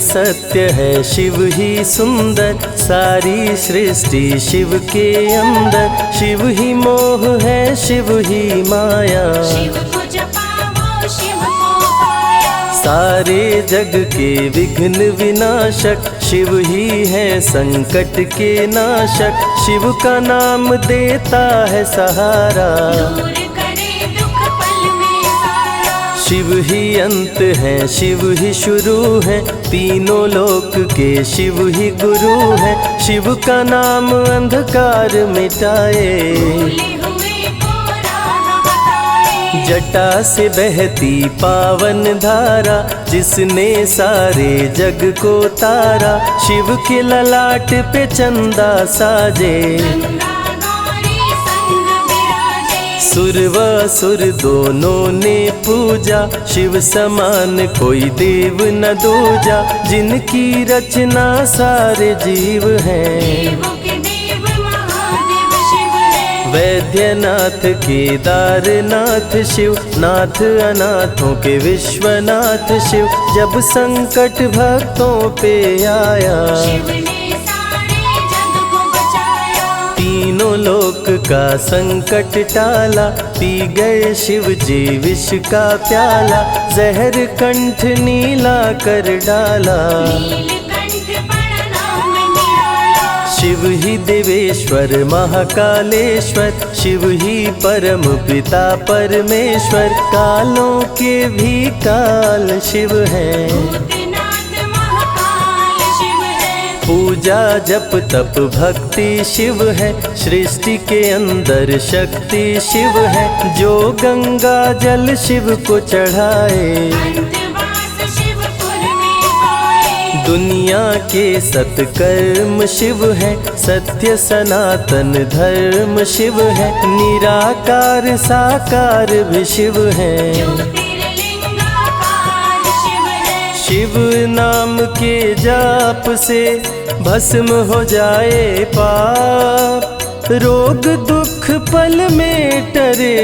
सत्य है, शिव ही सुंदर, सारी सृष्टि शिव के अंदर। शिव ही मोह है, शिव ही माया, शिव को जपाओ शिव को पाया। सारे जग के विघ्न विनाशक, शिव ही है संकट के नाशक। शिव का नाम देता है सहारा, दूर करे दुख पल में सारा। शिव ही अंत है, शिव ही शुरू है, तीनों लोक के शिव ही गुरु है। शिव का नाम अंधकार मिटाए, भूले हुए को राह बताए। जटा से बहती पावन धारा, जिसने सारे जग को तारा। शिव के ललाट पे चंदा साजे, गंगा गौरी संग विराजे। सुर व असुर दोनों ने पूजा, शिव समान कोई देव न दूजा। जिनकी रचना सारे जीव हैं, देवों के देव महादेव शिव है। वैद्यनाथ केदारनाथ शिव, नाथ अनाथों के विश्वनाथ शिव। जब संकट भक्तों पे आया, शिव ने सारे जग को बचाया। तीनों लोक का संकट टाला, पी गए शिव जी विष का प्याला। जहर कंठ नीला कर डाला, नीलकंठ बड़ा नाम निराला। शिव ही देवेश्वर महाकालेश्वर, शिव ही परम पिता परमेश्वर। कालों के भी काल शिव हैं, भूतनाथ महाकाल शिव है। पूजा जप तप भक्ति शिव है, सृष्टि के अंदर शक्ति शिव है। जो गंगा जल शिव को चढ़ाए, अंतवास शिवपुर में पाए। दुनिया के सत्कर्म शिव है, सत्य सनातन धर्म शिव है। निराकार साकार भी शिव है, ज्योतिर्लिंगाकार शिव है। शिव नाम के जाप से भस्म हो जाए पाप। रोग दुख पल में टरे,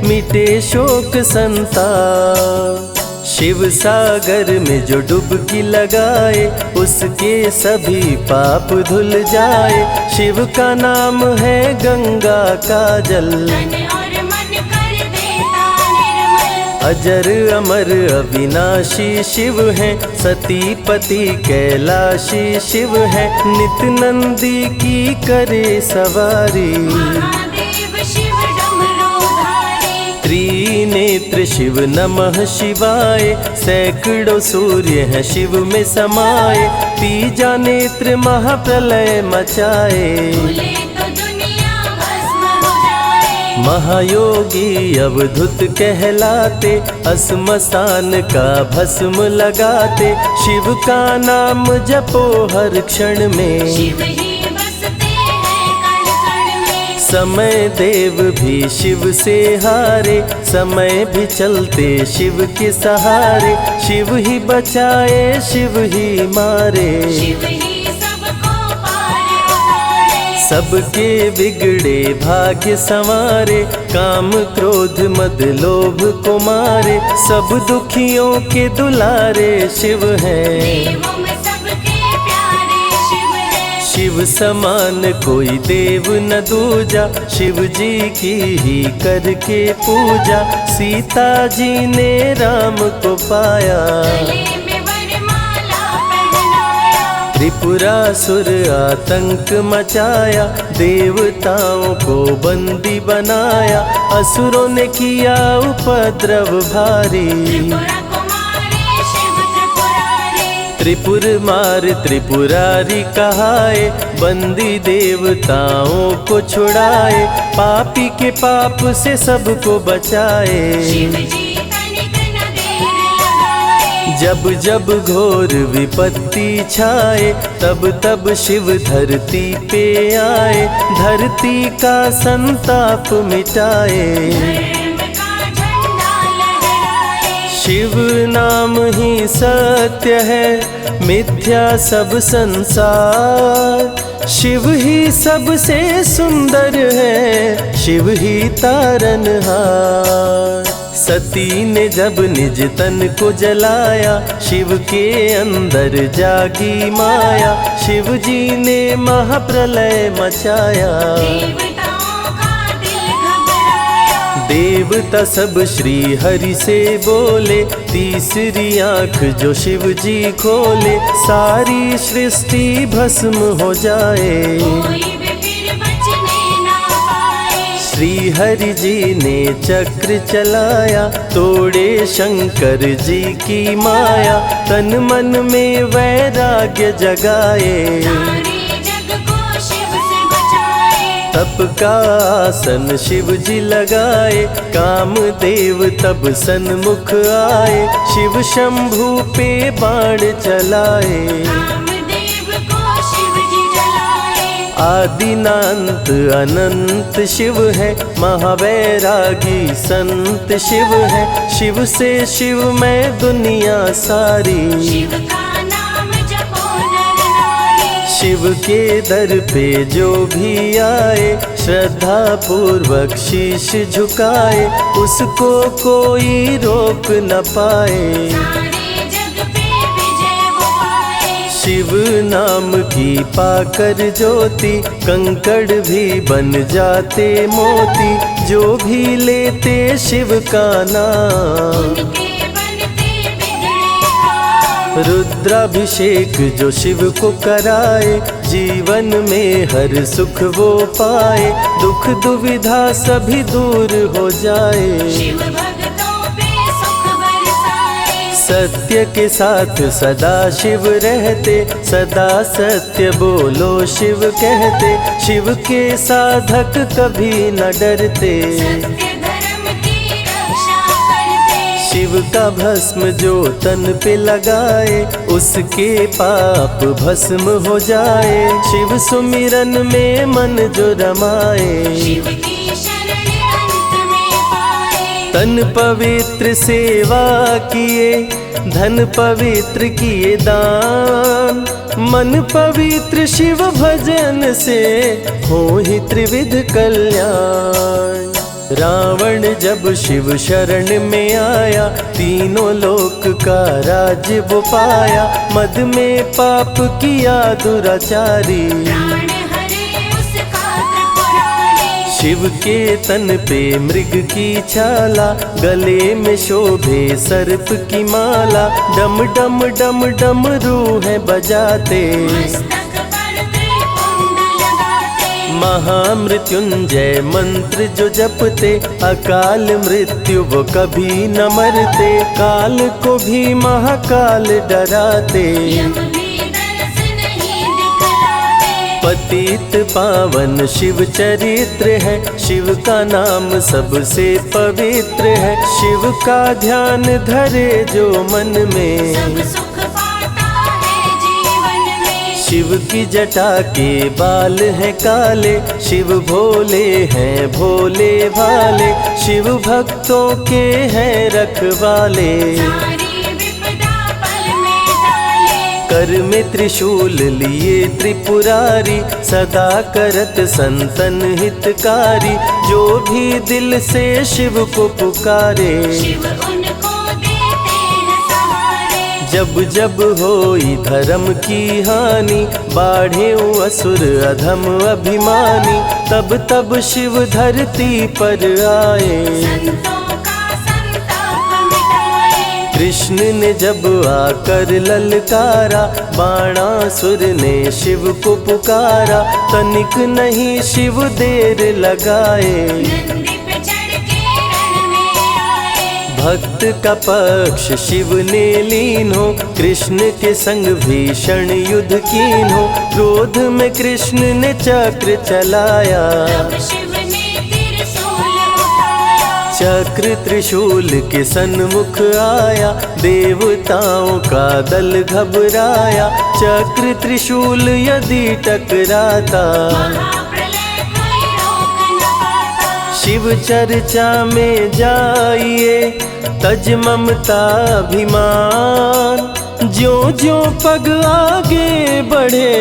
मिटे शोक संताप। शिव सागर में जो डुबकी लगाए, उसके सभी पाप धुल जाए। शिव का नाम है गंगा का जल, तन और मन कर देता निर्मल। अजर अमर अविनाशी शिव है, सती पति कैलाशी शिव है। नित नंदी की करे सवारी, महादेव शिव डमरूधारी। त्रिनेत्र शिव नमः शिवाय। सैकड़ों सूर्य हैं शिव में समाये, तीजा नेत्र महाप्रलय मचाए। भूले तो दुनिया भस्म हो जाए। महायोगी अवधूत कहलाते, असमसान का भस्म लगाते। शिव का नाम जपो हर क्षण में, शिव ही बसते हैं कण कण में। समय देव भी शिव से हारे, समय भी चलते शिव के सहारे। शिव ही बचाए शिव ही मारे, शिव ही सबको पार उतारे। सबके बिगड़े भाग्य संवारे। काम क्रोध मद लोभ को मारे, सब दुखियों के दुलारे शिव हैं। देवों में सबके प्यारे शिव है। शिव समान कोई देव न दूजा, शिव जी की ही करके पूजा। सीता जी ने राम को पाया, गले में वरमाला पहनाया। त्रिपुरासुर आतंक मचाया, देवताओं को बंदी बनाया। असुरों ने किया उपद्रव भारी, त्रिपुरा कुमारी शिव त्रिपुरारी। त्रिपुर मार त्रिपुरारी कहाए, बंदी देवताओं को छुड़ाए। पापी के पाप से सबको बचाए, शिव जी तनिक न देर लगाए। जब जब घोर विपत्ति छाए, तब तब शिव धरती पे आए। धरती का संताप मिटाए, धर्म का झंडा लहराए। शिव नाम ही सत्य है, मिथ्या सब संसार। शिव ही सबसे सुंदर है, शिव ही तारनहार। सती ने जब निज तन को जलाया, शिव के अंदर जागी माया, शिव जी ने महाप्रलय मचाया। देवताओं का दिल घबराया, देवता सब श्री हरि से बोले, तीसरी आंख जो शिव जी खोले, सारी सृष्टि भस्म हो जाए। कोई भी फिर बचने ना पाए। श्री हरि जी ने चक्र चलाया, तोड़े शंकर जी की माया, तन मन में वैराग्य जगाए। सारे जग को शिव से बचाए। तप का आसन शिव जी लगाए, कामदेव तब सन्मुख आए, शिव शंभू पे बाण चलाए। कामदेव को शिव जी जलाए। आदिनांत अनंत शिव है, महावैरागी संत शिव है, शिव से शिव में दुनिया सारी। शिव का नाम जपो नर नारी। शिव के दर पे जो भी आए, श्रद्धा पूर्वक शीश झुकाए, उसको कोई रोक न पाए। सारे जग पे विजय वो पाए। शिव नाम की पाकर ज्योति, कंकड़ भी बन जाते मोती, जो भी लेते शिव का नाम। उनके बनते बिगड़े काम। रुद्राभिषेक जो शिव को कराए, जीवन में हर सुख वो पाए, दुख दुविधा सभी दूर हो जाए। शिव भक्तों पे सुख बरसाए। सत्य के साथ सदा शिव रहते, सदा सत्य बोलो शिव कहते, शिव के साधक कभी न डरते। सत्य धर्म की रक्षा करते। शिव का भस्म जो तन पे लगाए, उसके पाप भस्म हो जाए। शिव सुमिरन में मन जो रमाए, शिव की शरण अंत में पाए। तन पवित्र सेवा किए, धन पवित्र किए दान, मन पवित्र शिव भजन से हो ही त्रिविध कल्याण। रावण जब शिव शरण में आया, तीनों लोक का राज वो पाया, मद में पाप किया दुराचारी। प्राण हरे उसका त्रिपुरारी। शिव के तन पे मृग की छाला, गले में शोभे सर्प की माला, डम डम डम डम रूह बजाते। मस्तक पर त्रिपुंड लगाते। महामृत्युंजय मंत्र जो जपते, अकाल मृत्यु वो कभी न मरते, काल को भी महाकाल डराते। यम भी दरस नहीं दिखलाते। पतित पावन शिव चरित्र है, शिव का नाम सबसे पवित्र है, शिव का ध्यान धरे जो मन में, सब सुख पाता है जीवन में। शिव की जटा के बाल हैं काले, शिव भोले हैं भोले भाले, शिव भक्तों के हैं रखवाले। सारी विपदा पल में टाले। कर में त्रिशूल लिए त्रिपुरारी, सदा करत संतन हितकारी, जो भी दिल से शिव को पुकारे। शिव उनको देते हैं सहारे। जब जब होई धर्म की हानि, बाढ़े असुर अधम अभिमानी, तब तब शिव धरती पर आए। संतों का संताप मिटाए। कृष्ण ने जब आकर ललकारा, बाणासुर ने शिव को पुकारा, तनिक नहीं शिव देर लगाए। नंदी पे चढ़ के रण में आए। भक्त का पक्ष शिव ने लीन हो, कृष्ण के संग भीषण युद्ध कीन हो, क्रोध में कृष्ण ने चक्र चलाया। तब शिव ने त्रिशूल उठाया। चक्र त्रिशूल के सन्मुख आया, देवताओं का दल घबराया, चक्र त्रिशूल यदि टकराता, महाप्रलय कोई रोक न पाता। शिव चर्चा में जाइए, तज ममता अभिमान, ज्यों ज्यों पग आगे बढ़े,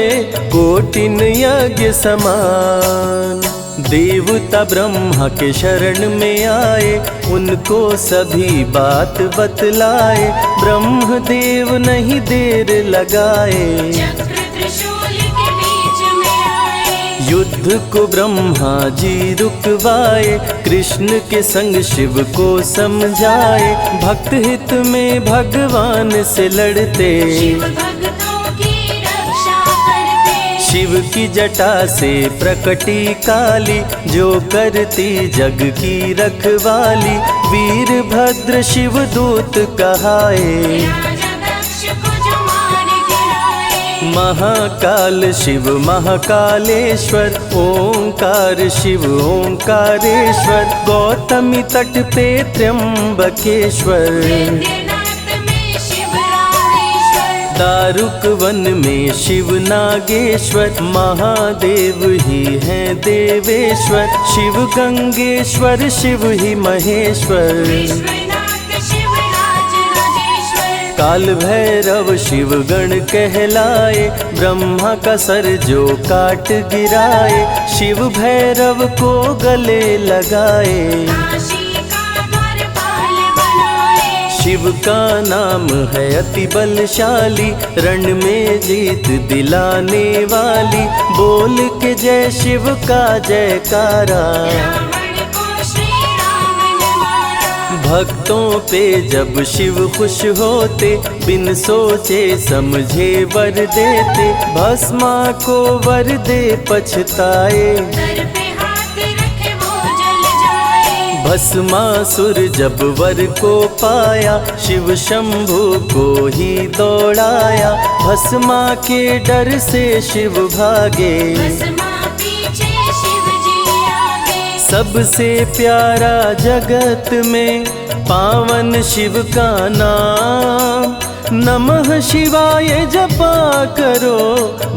कोटिन यज्ञ समान। देवता ब्रह्मा के शरण में आए, उनको सभी बात बतलाए। ब्रह्मदेव नहीं देर लगाए, चक्र त्रिशूल के बीच में आए। युद्ध को ब्रह्मा जी रुकवाए, कृष्ण के संग शिव को समझाए। भक्त हित में भगवान से लड़ते, शिव भक्तों की रक्षा करते। शिव की जटा से प्रकटी काली, जो करती जग की रखवाली। वीरभद्र शिव दूत कहाए, राजा दक्ष को जो मार गिराए। महाकाल शिव महाकालेश्वर, ओंकार शिव ओंकारेश्वर। गौतमी तट पे त्र्यंबकेश्वर, वैद्यनाथ में शिव रामेश्वर। दारुक वन में शिव नागेश्वर। महादेव ही हैं देवेश्वर, शिव गंगेश्वर शिव ही महेश्वर। विश्वनाथ शिव राज राजेश्वर। काल भैरव शिव गण कहलाए, ब्रह्मा का सर जो काट गिराए। शिव भैरव को गले लगाए, काशी का द्वारपाल बनाए। शिव का नाम है अति बलशाली, रण में जीत दिलाने वाली। बोल के जय शिव का जयकारा, रावण को श्री राम ने मारा। भक्तों पे जब शिव खुश होते, बिन सोचे समझे वर देते। भस्मा को वर दे पछताए, सर पे हाथ रखे वो जल जाए। भस्मासुर जब वर को पाया, शिव शंभु को ही दौड़ाया। भस्मा के डर से शिव भागे, भस्मा पीछे शिव जी आगे। सबसे प्यारा जगत में पावन शिव का नाम। नमः शिवाय जपा करो,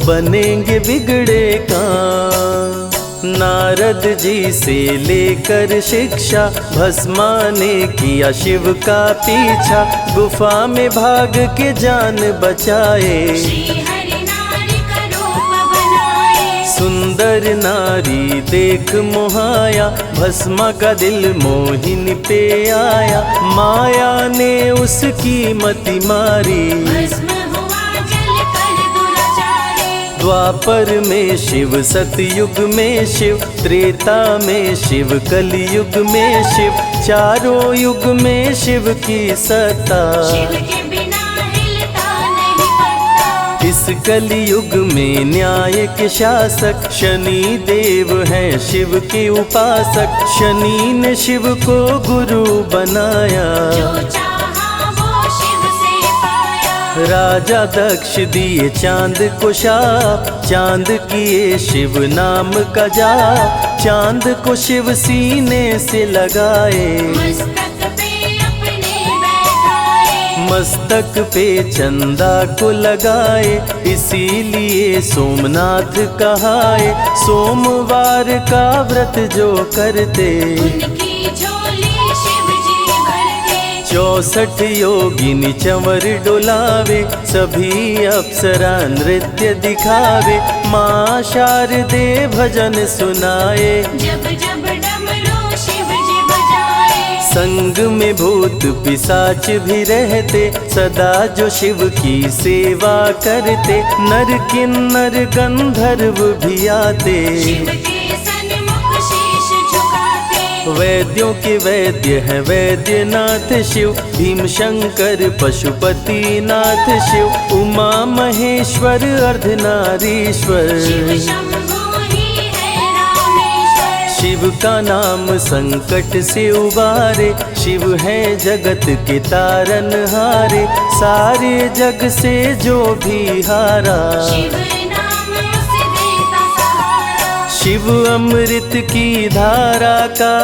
बनेंगे बिगड़े काम। नारद जी से लेकर शिक्षा, भस्मा ने किया शिव का पीछा। गुफा में भाग के जान बचाए, श्री हरि नारी का रूप बनाए। सुंदर नारी देख मोहाया, भस्मा का दिल मोहिनी पे आया। माया ने उसकी मति मारी, भस्म हुआ जल कर दुराचारी। द्वापर में शिव सतयुग में शिव, त्रेता में शिव कलयुग में शिव। चारों युग में शिव की सत्ता, शिव के बिना हिलता नहीं पत्ता। इस कलयुग में न्याय के शासक, शनि देव हैं शिव के उपासक। शनि ने शिव को गुरु बनाया, जो चाहा वो शिव से पाया। राजा दक्ष दिए चांद को शाप, चांद किए शिव नाम का जाप। चांद को शिव सीने से लगाए, मस्तक पे अपने बैठाए। मस्तक पे चंदा को लगाए। इसीलिए सोमनाथ कहाए, सोमवार का व्रत जो करते। उनकी झोली शिव जी भरते। 64 योगिनी चंवर डोलावे, सभी अप्सरा नृत्य दिखावे। माँ शारदे भजन सुनाए, जब जब डमरू शिव जी बजाए। संग में भूत पिशाच भी रहते, सदा जो शिव की सेवा करते। नर किन्नर गंधर्व भी आते, शिव के सन्मुख शीश झुकाते। वैद्यों के वैद्य है वैद्यनाथ शिव। भीम शंकर पशुपति नाथ शिव। उमा महेश्वर अर्धनारीश्वर, शिव शंभु ही है रामेश्वर। शिव का नाम संकट से उबारे। शिव है जगत के तारनहारे, सारे जग से जो भी हारा। शिव नाम उसे देता सहारा। शिव अमृत की धारा का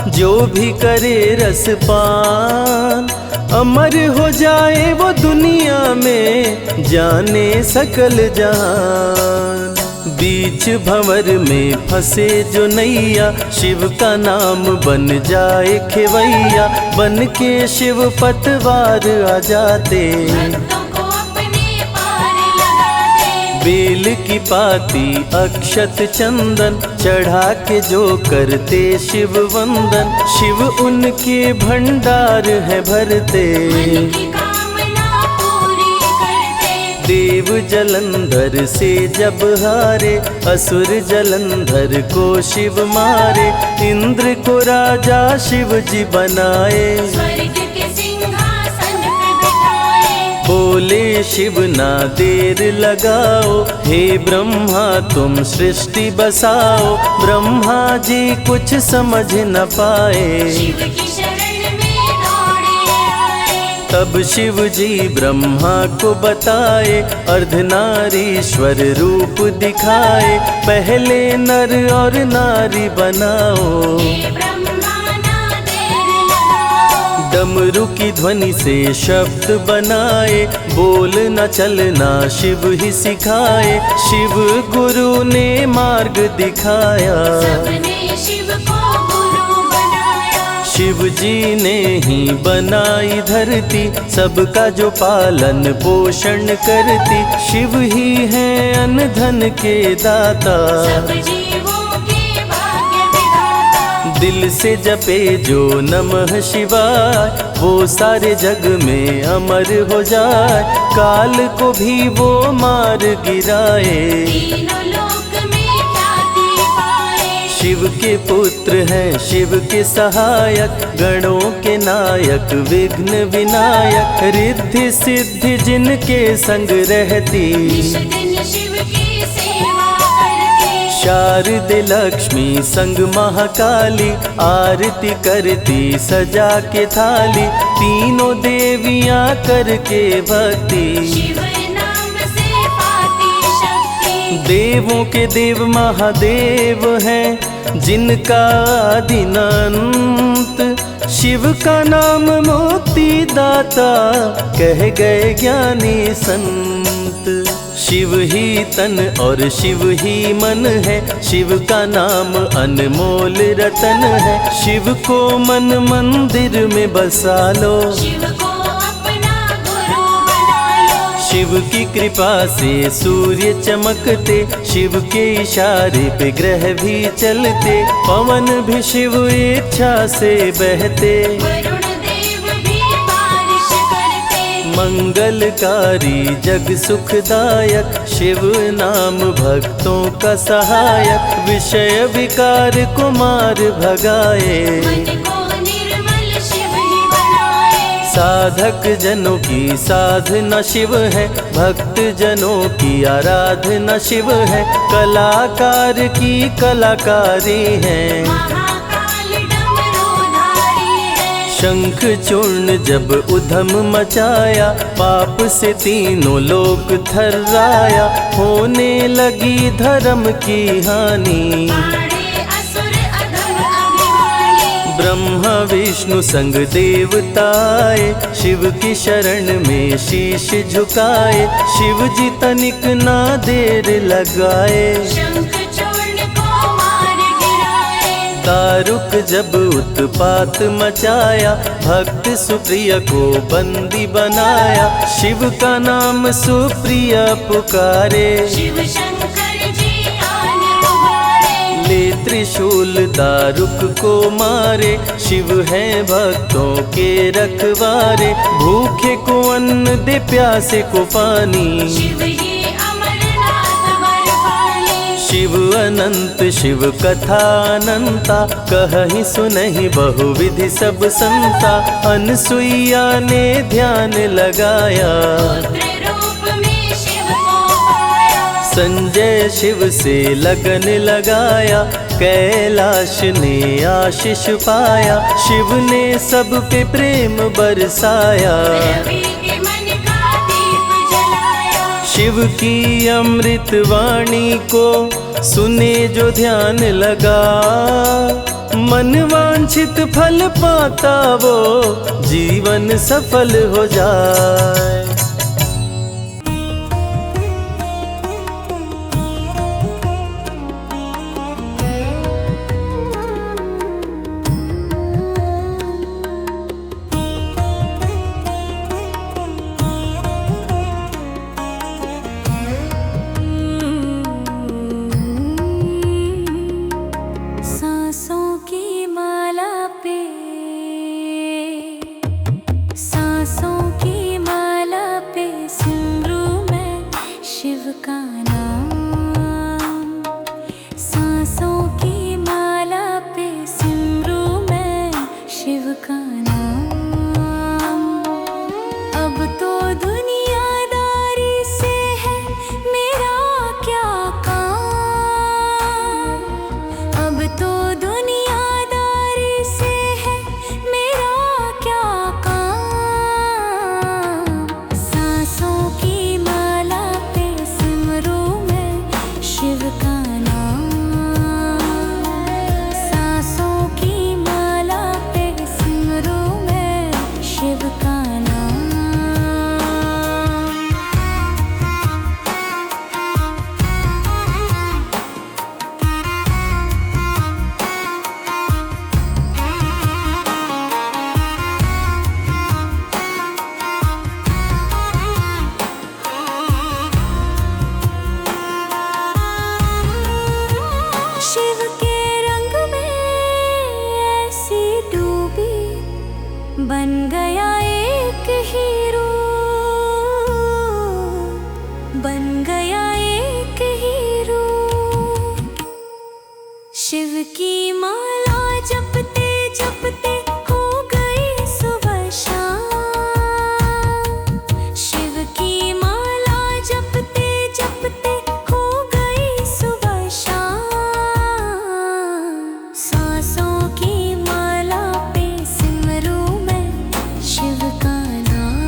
जो भी करे रसपान, अमर हो जाए वो दुनिया में, जाने सकल जहान। बीच भंवर में फंसे जो नैया, शिव का नाम बन जाए खेवैया। बन के शिव पतवार आ जाते, भक्तों को अपने पार लगाते। बेल की पाती अक्षत चंदन चढ़ा के जो करते शिव वंदन, शिव उनके भंडार है भरते। मन की कामना पूरी करते। देव जलंधर से जब हारे, असुर जलंधर को शिव मारे। इंद्र को राजा शिव जी बनाए, स्वर्ग के सिंहासन पे बिठाए। बोले शिव ना देर लगाओ, हे ब्रह्मा तुम सृष्टि बसाओ। ब्रह्मा जी कुछ समझ न पाए, शिव की शरण में दौड़े आए। तब शिव जी ब्रह्मा को बताए, अर्धनारीश्वर रूप दिखाए। पहले नर और नारी बनाओ, हे ब्रह्मा ना देर लगाओ। डमरू की ध्वनि से शब्द बनाए, बोल न चलना शिव ही सिखाए। शिव गुरु ने मार्ग दिखाया, सबने शिव को गुरु बनाया। शिव जी ने ही बनाई धरती, सबका जो पालन पोषण करती। शिव ही है अन्न धन के दाता, सब जीवों के भाग्य विधाता। दिल से जपे जो नमः शिवाय, वो सारे जग में अमर हो जाए। काल को भी वो मार गिराए, तीनों लोक में ख्याति पाए। शिव के पुत्र हैं शिव के सहायक, गणों के नायक विघ्न विनायक। रिद्धि सिद्धि जिनके संग रहती, निश दिन शिव की सेवा करते। शारदे लक्ष्मी संग महाकाली, आरती करती सजा के थाली। तीनों देवियां करके भक्ति, शिव नाम से पाती शक्ति। देवों के देव महादेव हैं, जिनका आदि न अंत। शिव का नाम मुक्ति दाता, कह गए ज्ञानी संत। शिव ही तन और शिव ही मन है, शिव का नाम अनमोल रतन है। शिव को मन मंदिर में बसा लो, शिव को अपना गुरु बना लो। शिव की कृपा से सूर्य चमकते, शिव के इशारे पे ग्रह भी चलते। पवन भी शिव इच्छा से बहते, वरुण देव भी बारिश करते। मंगलकारी जग सुखदायक, शिव नाम भक्तों का सहायक। विषय विकार को मार भगाए, मन को निर्मल शिव ही बनाए। साधक जनों की साधना शिव है, भक्त जनों की आराधना शिव है। कलाकार की कलाकारी है, महाकाल डमरूधारी है। शंख चूर्ण जब उधम मचाया, पाप से तीनों लोक थर्राया। होने लगी धर्म की हानि, बाड़े असुर अधम अभिमानी। ब्रह्मा विष्णु संग देवताए, शिव की शरण में शीश झुकाए। शिव जी तनिक ना देर लगाए, शंख चूर्ण को मार गिराए। दारुक जब उत्पात मचाया, भक्त सुप्रिय को बंदी बनाया। शिव का नाम सुप्रिय पुकारे, शिव शंकर जी आन उबारे। ले त्रिशूल दारुक को मारे। शिव है भक्तों के रखवारे, भूखे को अन्न दे प्यासे को पानी। शिव ही अमरनाथ वर पानी। शिव अनंत शिव कथा अनंता, कहीं सुनहि बहुविधि सब संता। अनसुईया ने ध्यान लगाया, पुत्र रूप में शिव को पाया। संजय शिव से लगन लगाया। कैलाश ने आशीष पाया, शिव ने सब पे प्रेम बरसाया। रवि के मन का दीप जलाया। शिव की अमृत वाणी को सुने जो ध्यान लगा, मन वांछित फल पाता वो जीवन सफल हो जाए। नाम। सांसों की माला पे सिमरूं मैं शिव का नाम। अब तो दुनियादारी से है मेरा क्या काम। अब तो दुनियादारी से है मेरा क्या काम। सांसों की माला पे सिमरूं मैं शिव का नाम। सांसों की माला पे सिमरूं मैं शिव का नाम। शिव के रंग में ऐसी डूबी बन गया एक हीरो। बन गया एक हीरो। शिव की माला जपते जपते हो गई सुबह शाम। शिव की माला जपते जपते हो गई सुबह शाम। सांसों की माला पे सिमरूं मैं शिव का नाम।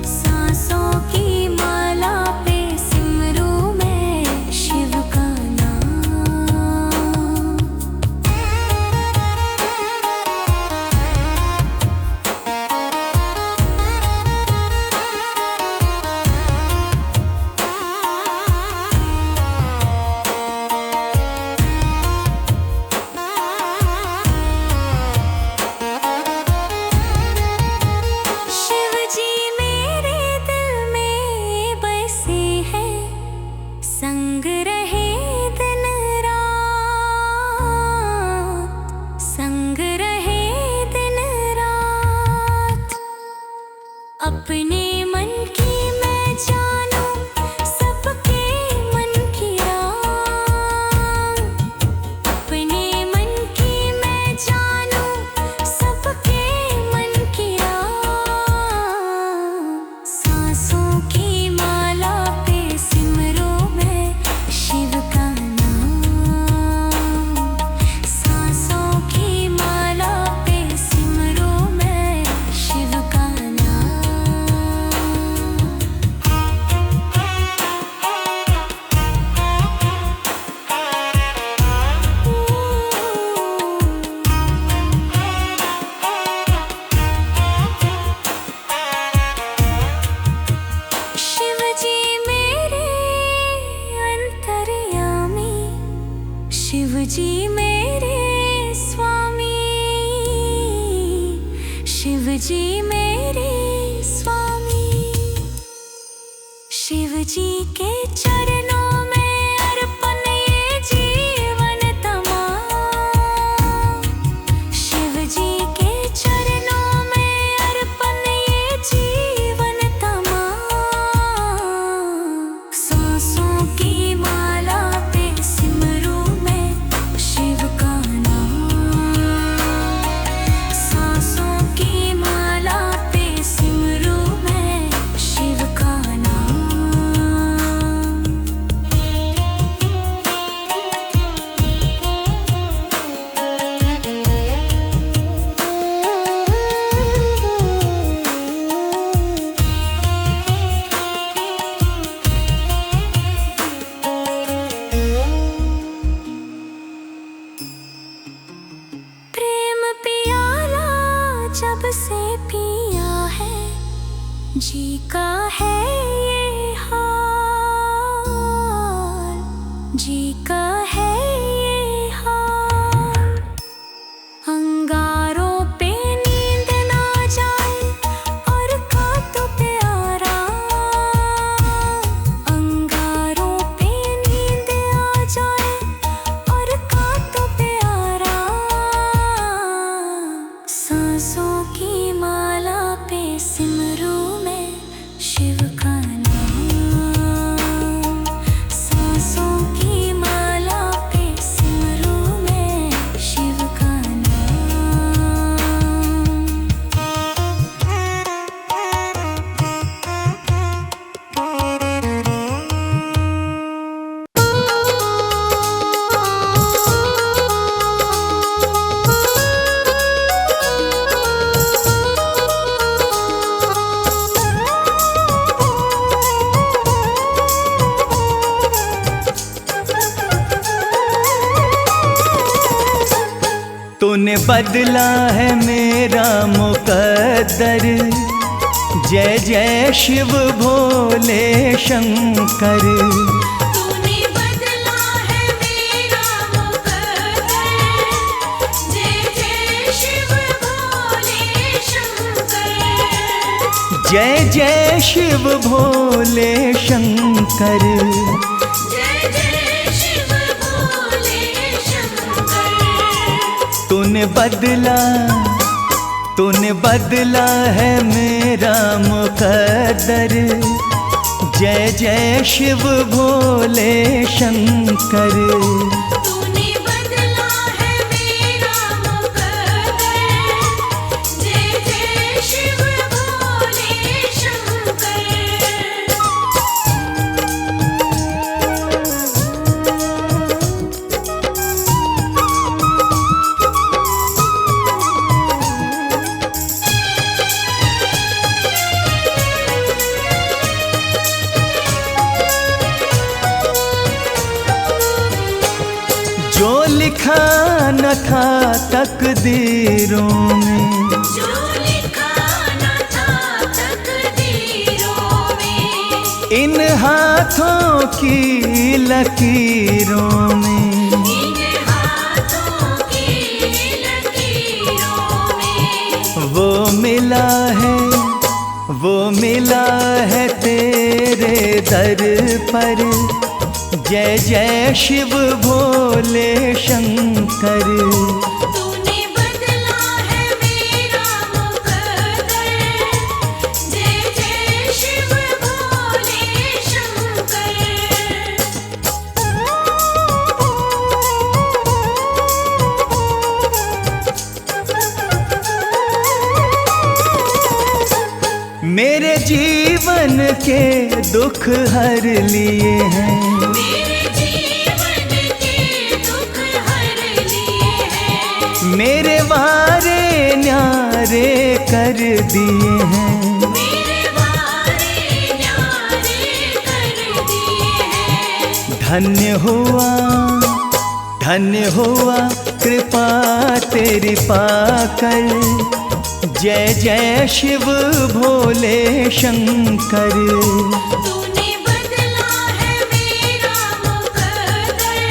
सांसों की माला पे सिमरूं मैं शिव का शिव जी मेरे दिल में बसे हैं। संग रहे दिन रात। संग रहे दिन रात। अपने मन की मैं जानूं सबके मन की रात। अपने मन की मैं जानूं सबके मन की रात। सांसों की माला पे सिमरूं मैं शिव का नाम। सांसों की माला पे सिमरूं मैं शिव का शिव जी मेरे अंतर्यामी। शिव जी मेरे स्वामी। शिव जी मेरे स्वामी। शिव जी के चरणों में अर्पण ये जीवन तमाम। शिव जी के चरणों में अर्पण ये जीवन तमाम। सांसों की माला पे सिमरूं मैं शिव का नाम। सांसों की माला पे सिमरूं मैं शिव का नाम। तूने बदला है मेरा मुकद्दर, जय जय शिव भोले शंकर। तूने बदला है मेरा मुकद्दर, जय जय शिव भोले शंकर। जय जय शिव भोले शंकर। जय जय शिव भोले शंकर। तूने बदला है मेरा मुकद्दर, जय जय शिव भोले शंकर। तूने बदला है मेरा मुकद्दर, जय जय शिव भोले शंकर। जो लिखा न था तकदीरों में, जो लिखा न था तकदीरों में, इन हाथों की लकीरों में, इन हाथों की लकीरों में, वो मिला है तेरे दर पर, जय जय शिव भोले शंकर। तूने बदला है मेरा मुकद्दर, जय जय शिव भोले शंकर। मेरे जीवन के दुख हर लिए हैं, मेरे जीवन के दुख हर लिए हैं, मेरे वारे न्यारे कर दिए हैं। मेरे वारे न्यारे कर दिए हैं। धन्य हुआ कृपा तेरी पाकर, जय जय शिव भोले शंकर। तूने बदला है मेरा मुकद्दर,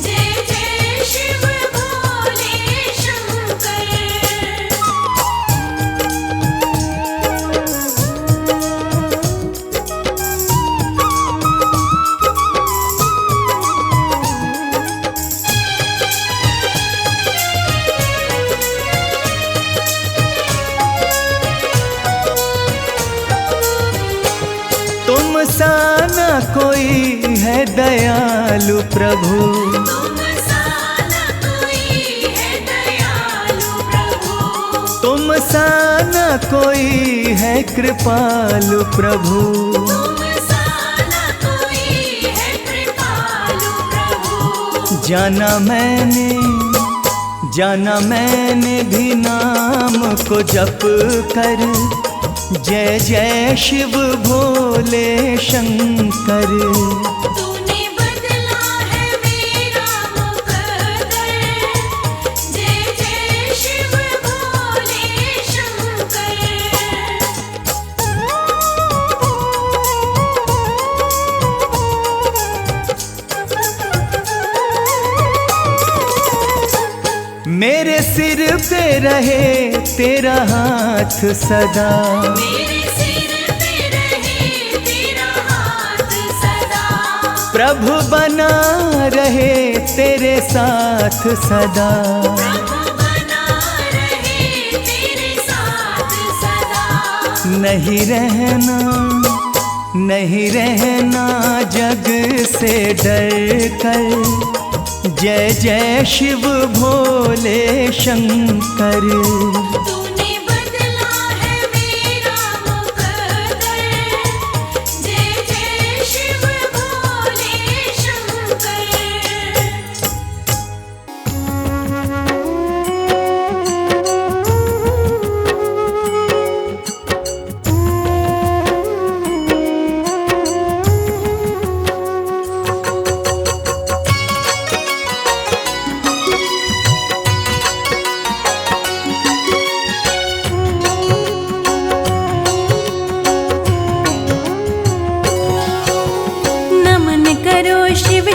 जय जय शिव भोले शंकर। तुम सा न कोई है दयालु प्रभु, तुम सा न कोई है दयालु प्रभु, तुम सा न कोई है कृपालु प्रभु। तुम सा न कोई है कृपालु प्रभु। जाना मैंने भी नाम को जप कर, जय जय शिव भोले शंकर। तूने बदला है मेरा मुकद्दर, जय जय शिव भोले शंकर। मेरे सिर पे रहे तेरा हाथ सदा, मेरे सिर पे रहे तेरा हाथ सदा, प्रभु बना रहे तेरे साथ सदा। प्रभु बना रहे तेरे साथ सदा। नहीं रहना जग से डर कर, जय जय शिव भोले शंकर। तूने बदला है मेरा मुकद्दर, जय जय शिव भोले शंकर।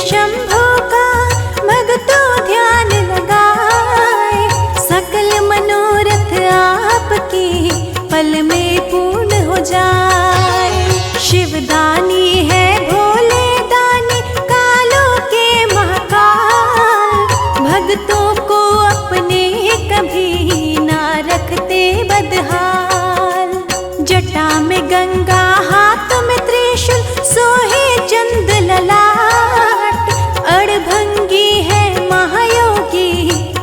शंभू का भक्तों ध्यान लगाए, सकल मनोरथ आपकी पल में पूर्ण हो जाए। शिवदानी है भोले दानी कालों के महाकाल, भक्तों को अपने कभी ना रखते बदहाल। जटा में गंगा हाथ में त्रिशूल सोहे चंद ललाट, अड़भंगी है महायोगी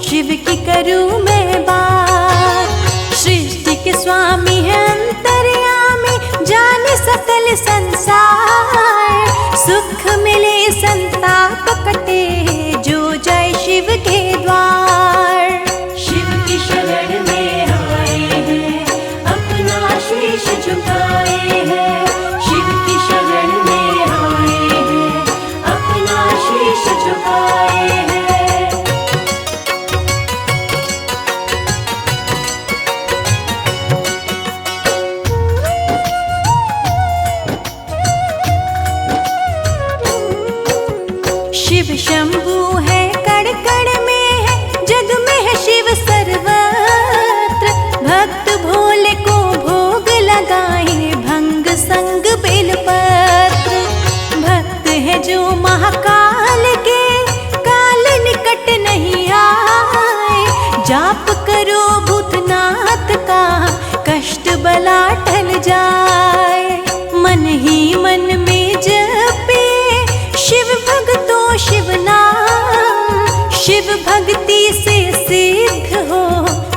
शिव की करूं मैं बात। सृष्टि के स्वामी है अंतर्यामी जाने सकल संसार, सुख मिले संताप कटे जो जय शिव के द्वार। शिव की शरण में आए हैं अपना शीश झुकाए हैं, शिव की शरण में आए हैं अपना शीश झुकाए हैं। शिव शंभू है कण कण में है, जग में है शिव सर्वत्र। भक्त भोले को भोग लगाए भंग संग बेलपत्र। भक्त है जो महाकाल के काल निकट नहीं आए, जाप करो भूतनाथ का कष्ट बला टल जाए। मन ही मन में जपे शिव भक्तों शिव नाम, शिव भक्ति से सिद्ध हो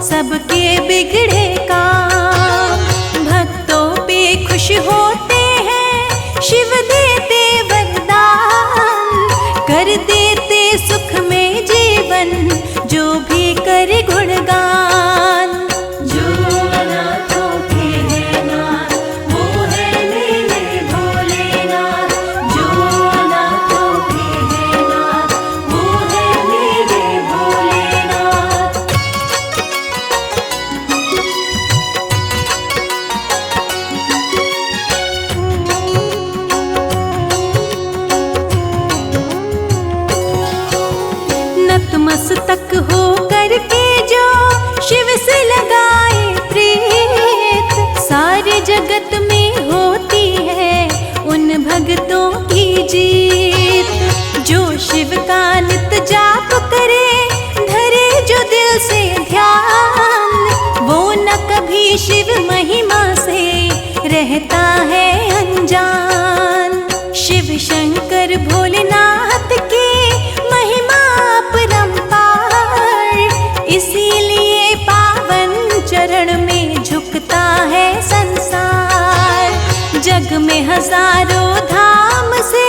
सबके बिगड़े काम। भक्तों पे खुश होते हैं शिव देते वरदान, कर देते सुख में जीवन जो भी करे गुणगान। जो अनाथों के है नाथ वो है मेरे भोलेनाथ, जो अनाथों के है नाथ वो है मेरे भोलेनाथ। नतमस्तक हो करके जो शिव से लगाए प्रीत, सारे जगत में होती है उन भक्तों की जीत। जो शिव का नित जाप करे धरे जो दिल से ध्यान, वो न कभी शिव महिमा से रहता है अनजान। शिव शंकर भोलेनाथ की महिमा अपरंपार, इसीलिए पावन चरण में झुकता है संसार। जग में हजारों धाम से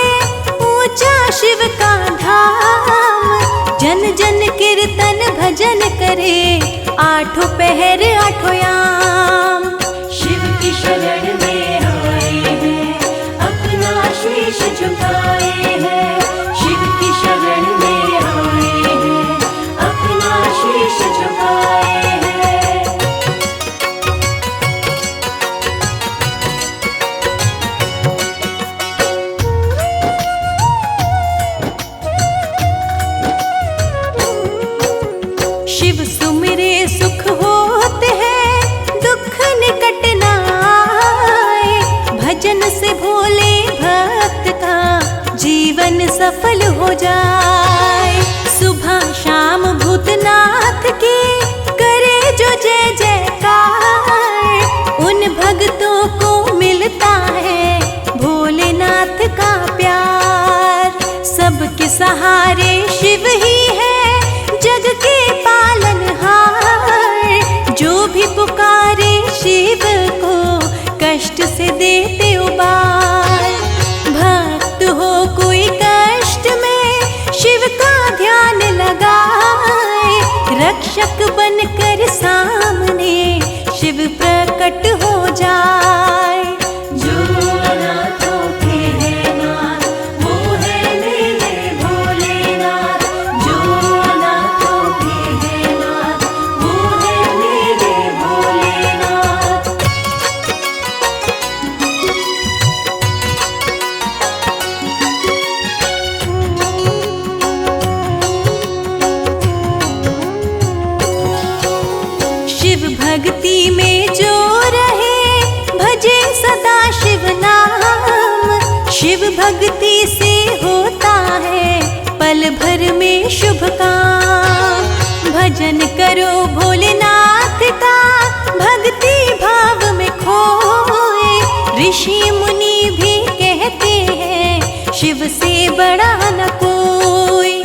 ऊंचा शिव का धाम, जन जन कीर्तन भजन करे आठों पहर आठों याम। शिव की शरण में आए हैं अपना शीश झुकाए हैं, शिव की शरण में आए हैं अपना शीश झुकाए हैं। शिव सुमिरे सुख होते हैं दुख निकट न आए, भजन से भोले भक्त का जीवन सफल हो जाए। सुबह शाम भूतनाथ की करे जो जय जयकार, उन भक्तों को मिलता है भोलेनाथ का प्यार। सबके सहारे शिव ही है जग के पालनहार, जो भी पुकारे शिव को कष्ट से देते उबार। भक्त हो कोई कष्ट में शिव का ध्यान लगाए, रक्षक बनकर सामने शिव प्रकट हो जाए। जो अनाथों के है नाथ वो है मेरे भोलेनाथ, जो अनाथों के है नाथ वो है मेरे भोलेनाथ। भक्ति से होता है पल भर में शुभ काम। भजन करो भोलेनाथ का भक्ति भाव में खोए। ऋषि मुनि भी कहते हैं शिव से बड़ा न कोई।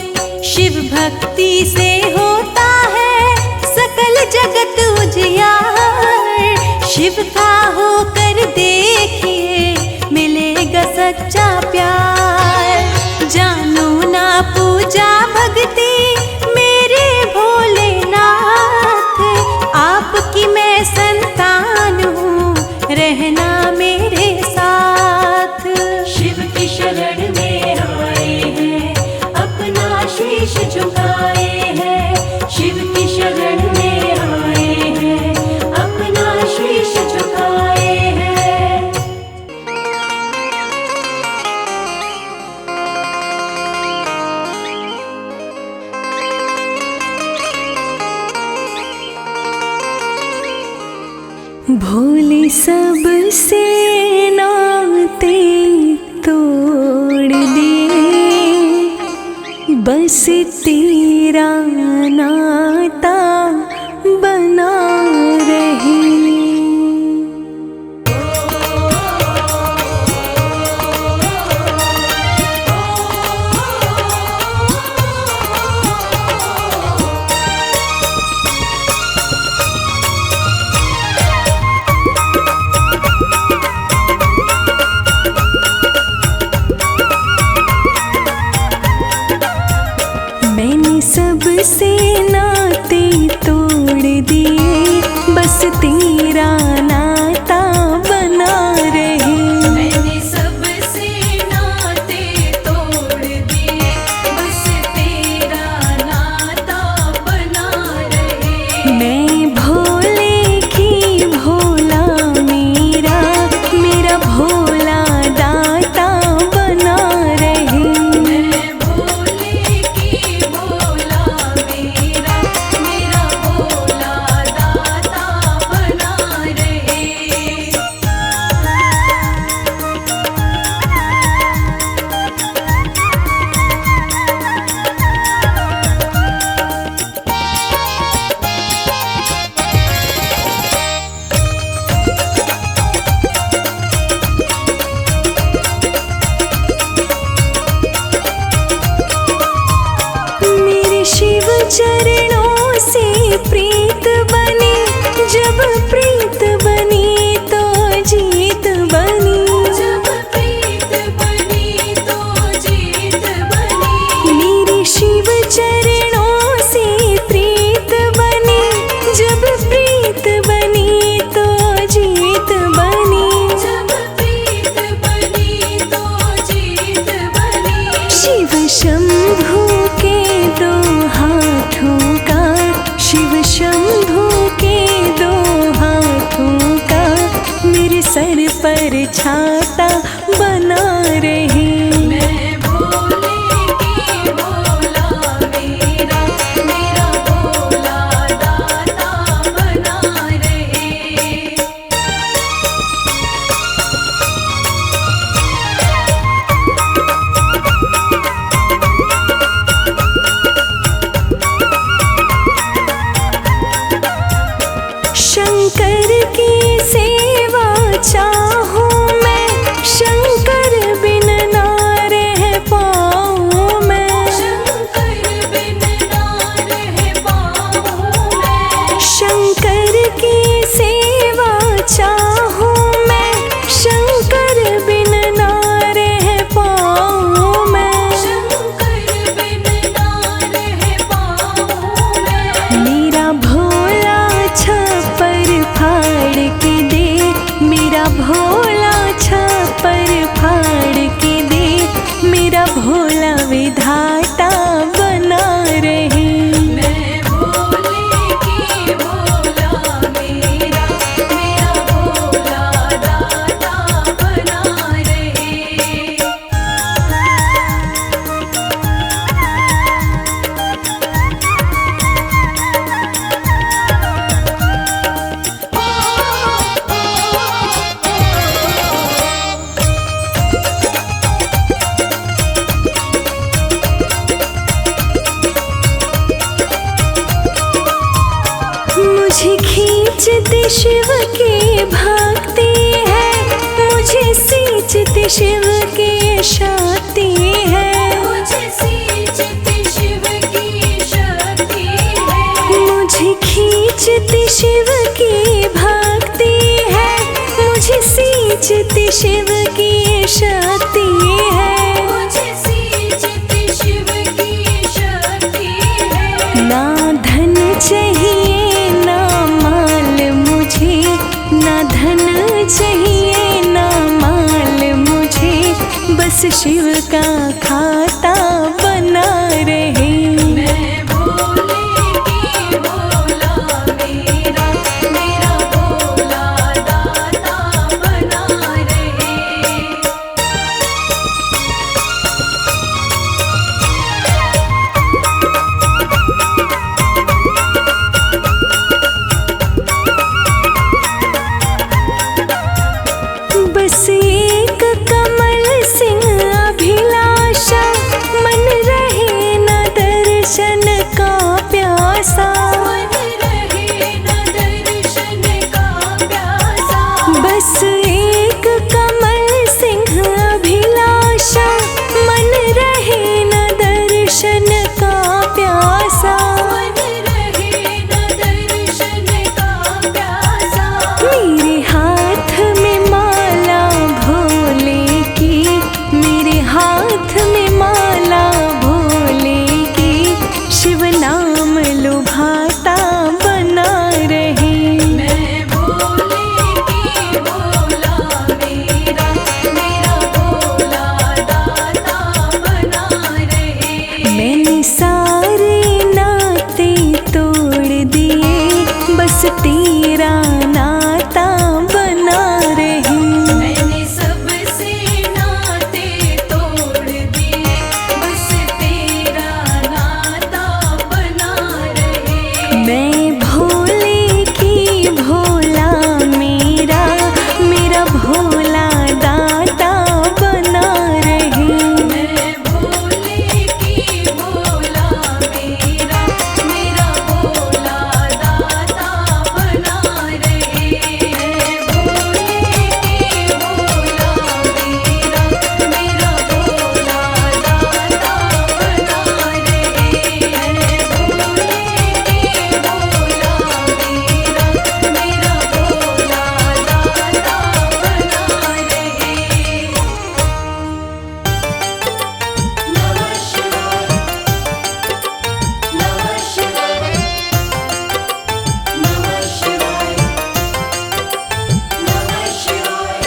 शिव भक्ति से होता है सकल जगत उजियार। शिव का होकर देखिए मिलेगा सच्चा प्यार। जानो ना पूजा भक्ति मेरे भोलेनाथ, आपकी मैं संतान हूँ रहना मेरे साथ। शिव की शरण में आए हैं अपना शीश झुकाए हैं। शिव की शरण में आए हैं अपना शीश झुकाए हैं। भोले सब से नाते तोड़ दिए, बस तेरा नाता बना रहे। मैंने सबसे नाते तोड़ दिए, बस तेरा नाता बना रहे। मैंने सबसे नाते तोड़ दिए, बस तेरा नाता बना रहे। मैं भोले की भोला मेरा, मेरा भोला दाता बना रहे। मैं भोले की भोला मेरा, मेरा भोला दाता बना रहे। मेरे शिव चरणों से प्रीत बनी, जब प्रीत बनी तो जीत बनी। जब प्रीत बनी तो जीत बनी। मेरे शिव चरणों से प्रीत बनी, जब प्रीत बनी तो जीत बनी। जब प्रीत बनी तो जीत बनी। शिव शंभू के दो हाथों का, शिव शंभू के दो हाथों का मेरे सर पर छाता बना रहे। मैं भोले की भोला मेरा, मेरा भोला दाता बना रहे। शंकर की सेवा चाहूं मैं, शंकर बिन सींचती शिव की भक्ति है, मुझे सींचती शिव की शक्ति है, मुझे सींचती शिव की शक्ति है, मुझे खींचती शिव की भक्ति है, मुझे सींचती शिव की शक्ति है, मुझे सींचती शिव की शक्ति है। ना धन चाहिए ना माल मुझे, ना धन चाहिए ना माल मुझे, बस शिव का खाता बना रहे। मैं भोले की भोला मेरा, मेरा भोला दाता बना रहे। बस एक कमल सिंह अभिलाषा, मन रहे न दर्शन का प्यासा, मन रहे न दर्शन का प्यासा, बस एक कमल सिंह अभिलाषा, मन रहे न दर्शन का प्यासा, मन रहे न दर्शन का प्यासा। मेरे हाथ में माला भोले की, मेरे हाथ में माला भोले की, शिव नाम लुभाता बना रहे। मैं भोले की भोला मेरा, मेरा भोला दाता बना रहे। मैंने सारे नाते तोड़ दिए, बस तेरा नाता बना रहे। मैंने सबसे नाते तोड़ दिए, बस तेरा नाता बना रहे। मैं भोले की भोला मेरा, मेरा भोला दाता बना रहे। मैं भोले की भोला मेरा, मेरा भोला दाता बना रहे। मैं भोले की भोला मेरा, मेरा भोला दाता बना रहे। मैं भोले की भोला मेरा, मेरा भोला दाता बना रहे। नमः शिवाय, नमः शिवाय, नमः शिवाय, नमः शिवाय।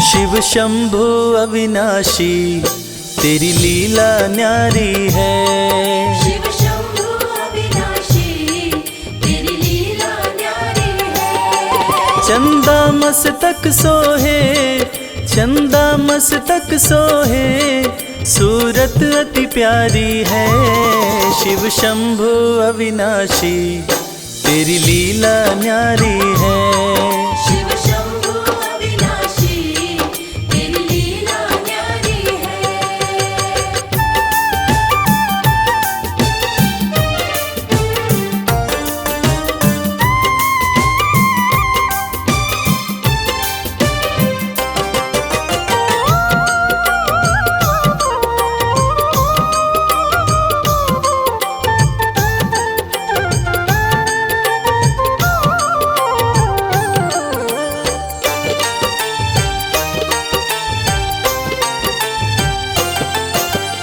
शिव शंभु अविनाशी, तेरी लीला न्यारी है। शिव शंभु अविनाशी, तेरी लीला न्यारी है। चंदा मस्तक सोहे, चंदा मस्तक सोहे, सूरत अति प्यारी है। शिव शंभु अविनाशी, तेरी लीला न्यारी है। शिव शंभु अविनाशी, तेरी लीला न्यारी है।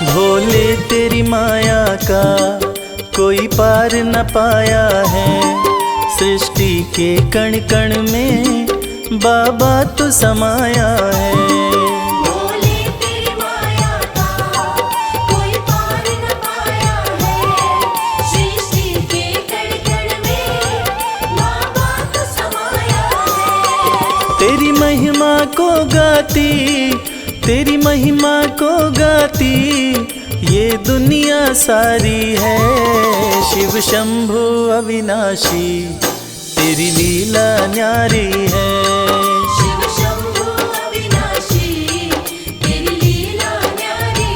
भोले तेरी माया का कोई पार न पाया है। सृष्टि के कण कण में बाबा तू समाया है। भोले तेरी माया का कोई पार न पाया है। सृष्टि के कण कण में बाबा तू समाया है। तेरी महिमा को गाती, तेरी महिमा को गाती, ये दुनिया सारी है शिव शंभु अविनाशी, तेरी लीला न्यारी है। शिव शंभु अविनाशी, तेरी लीला न्यारी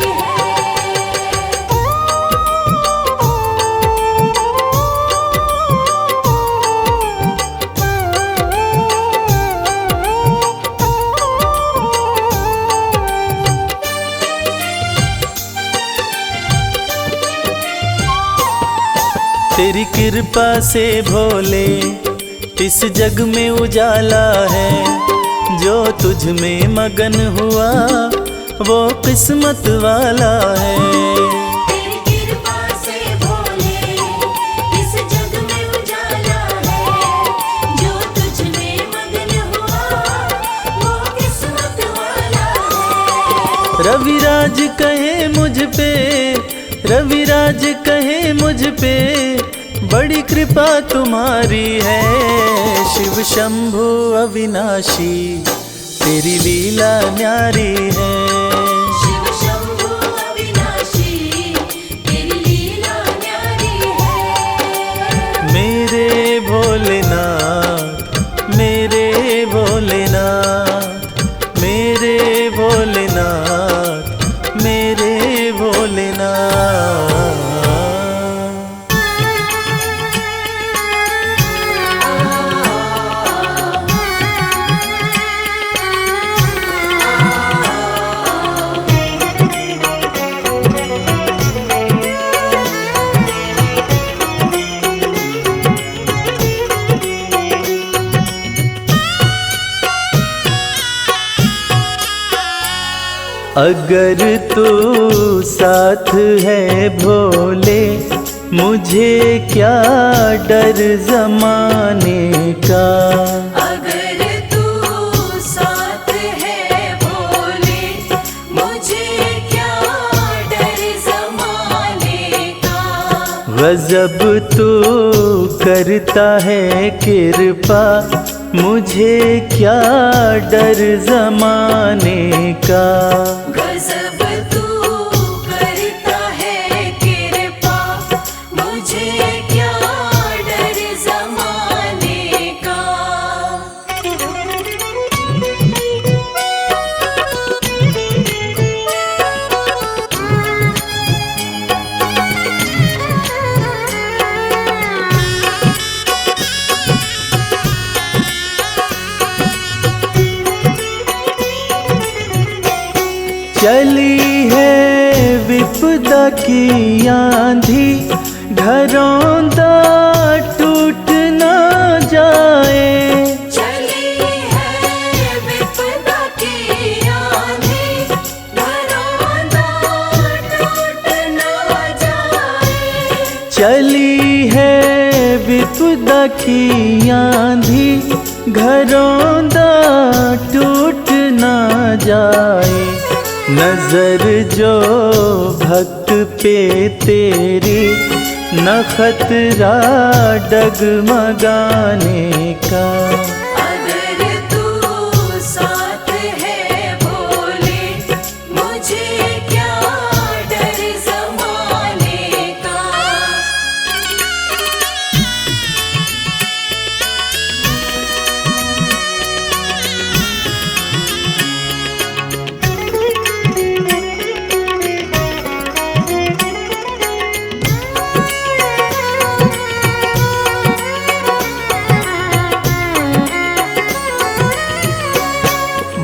तेरी कृपा से भोले इस जग में उजाला है, जो तुझ में मगन हुआ वो किस्मत वाला है। तेरी कृपा से भोले इस जग में उजाला है, जो तुझ में मगन हुआ वो किस्मत वाला है। रविराज कहे मुझ पे, रविराज कहे मुझ पे, बड़ी कृपा तुम्हारी है। शिव शंभु अविनाशी, तेरी लीला न्यारी है। शिव शंभु अविनाशी, तेरी लीला न्यारी है। मेरे भोलेनाथ, मेरे भोलेनाथ, मेरे भोलेनाथ, मेरे भोलेनाथ। अगर तू साथ है भोले, मुझे क्या डर जमाने का। अगर तू साथ है भोले, मुझे क्या डर ज़माने का। गजब तू करता है कृपा, मुझे क्या डर जमाने का। गजब तू करता है कृपा, मुझे क्या डर ज़माने का। चली है विपदा की आंधी, घरौंदा टूट ना जाए। चली है विपदा की आंधी, घरौंदा टूट ना जाए। चली है विपदा की आंधी, घरौंदा टूट ना जाए। नजर जो भक्त पे तेरी, न खतरा डगमगाने का। अगर तू साथ है भोले, मुझे क्या डर ज़माने का।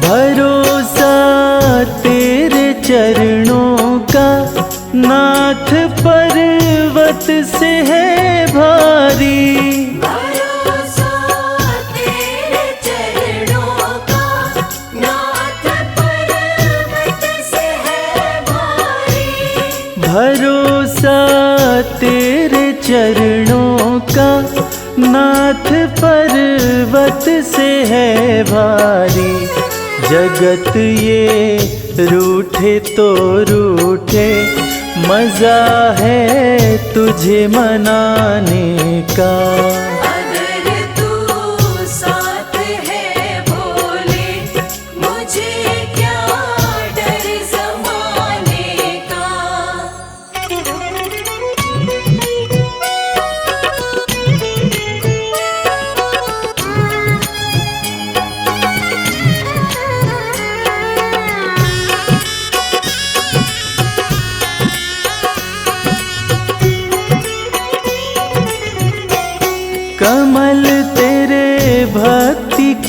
भरोसा तेरे चरणों का, नाथ पर्वत से है भारी। भरोसा तेरे चरणों का, नाथ पर्वत से है भारी। भरोसा तेरे चरणों का, नाथ पर्वत से है भारी। जगत ये रूठे तो रूठे, मजा है तुझे मनाने का। अगर तू साथ है भोले, मुझे क्या डर ज़माने का।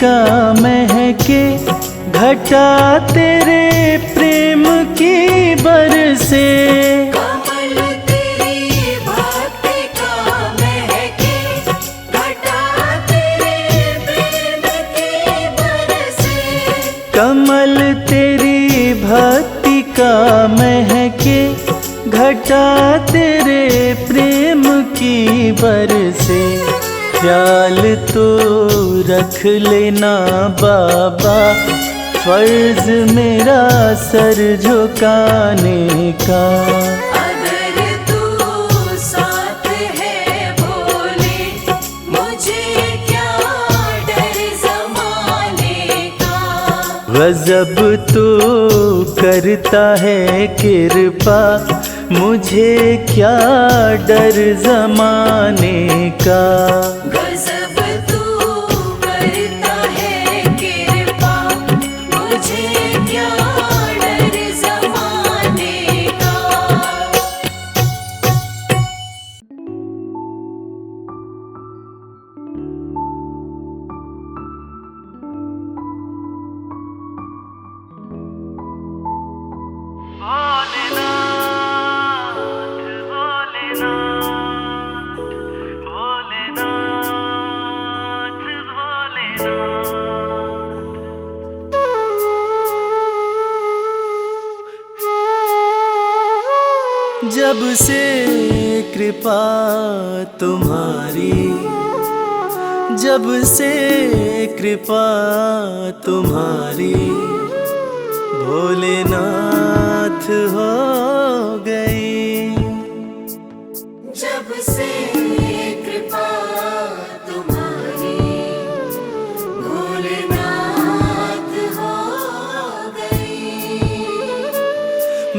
का महके, घटा तेरे प्रेम की बरसे। कमल तेरी भक्ति का महके, घटा तेरे प्रेम की बरसे। कमल तेरी भक्ति का महके, घटा तेरे प्रेम की बरसे। ख्याल तो रख लेना बाबा, फर्ज मेरा सर झुकाने का। अगर तू साथ है भोले, मुझे क्या डर ज़माने का। गजब तो करता है कृपा, मुझे क्या डर ज़माने का। गजब तू करता है कृपा, मुझे क्या डर ज़माने का। जब से कृपा तुम्हारी, जब से कृपा तुम्हारी, भोलेनाथ हो गई। जब से कृपा तुम्हारी, भोलेनाथ हो गई।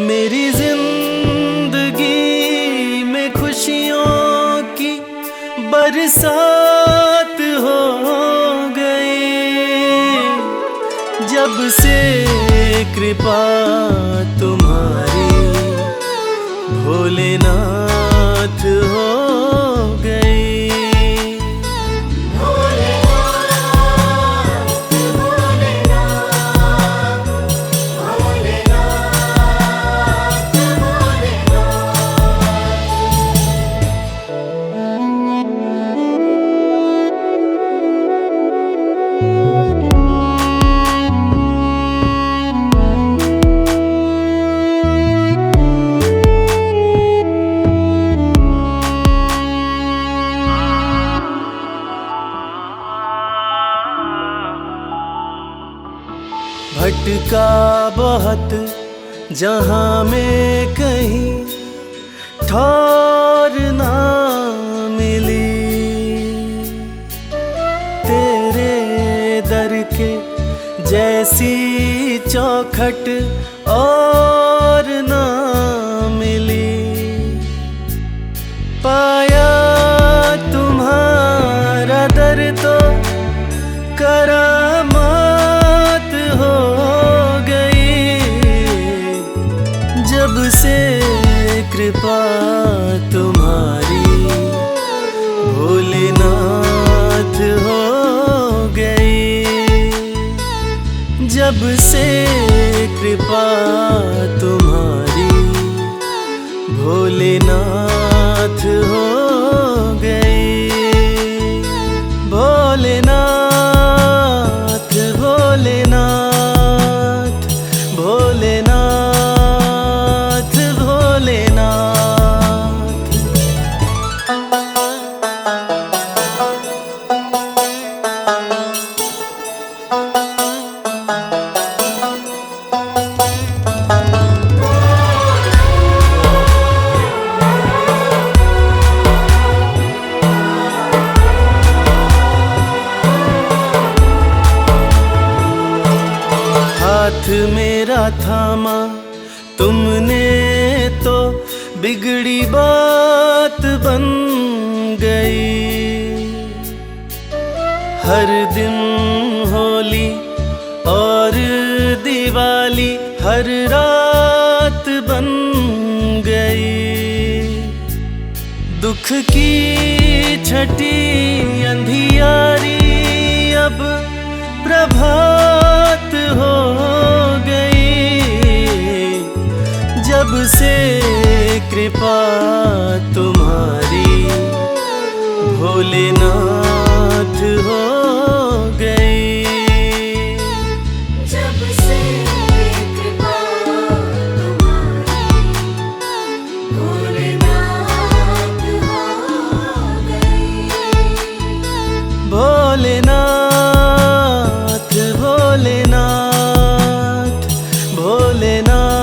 मेरी जिंदगी में खुशियों की बरसात हो गई। जब से कृपा तुम्हारी, भोलेनाथ हो गई। भटका बहुत जहाँ में कहीं ठौर ना मिली, तेरे दर के जैसी चौखट और ना मिली। पाया तुम्हारा दर तो करामात हो गई। जब से कृपा तुम्हारी, भोलेनाथ हो गई। जब से कृपा तुम्हारी, भोलेनाथ हो गई। भोलेनाथ भोलेनाथ भोलेनाथ भोलेनाथ। हाथ मेरा थामा तुमने तो बिगड़ी बात बन गई। हर दिन होली और दिवाली हर रात बन गई। दुख की छठी अंधियारी अब प्रभात हो गई, जब से कृपा तुम्हारी भोलेनाथ हो गई। जब से कृपा तुम्हारी भोलेनाथ हो गई। भोलेनाथ भोलेनाथ भोलेनाथ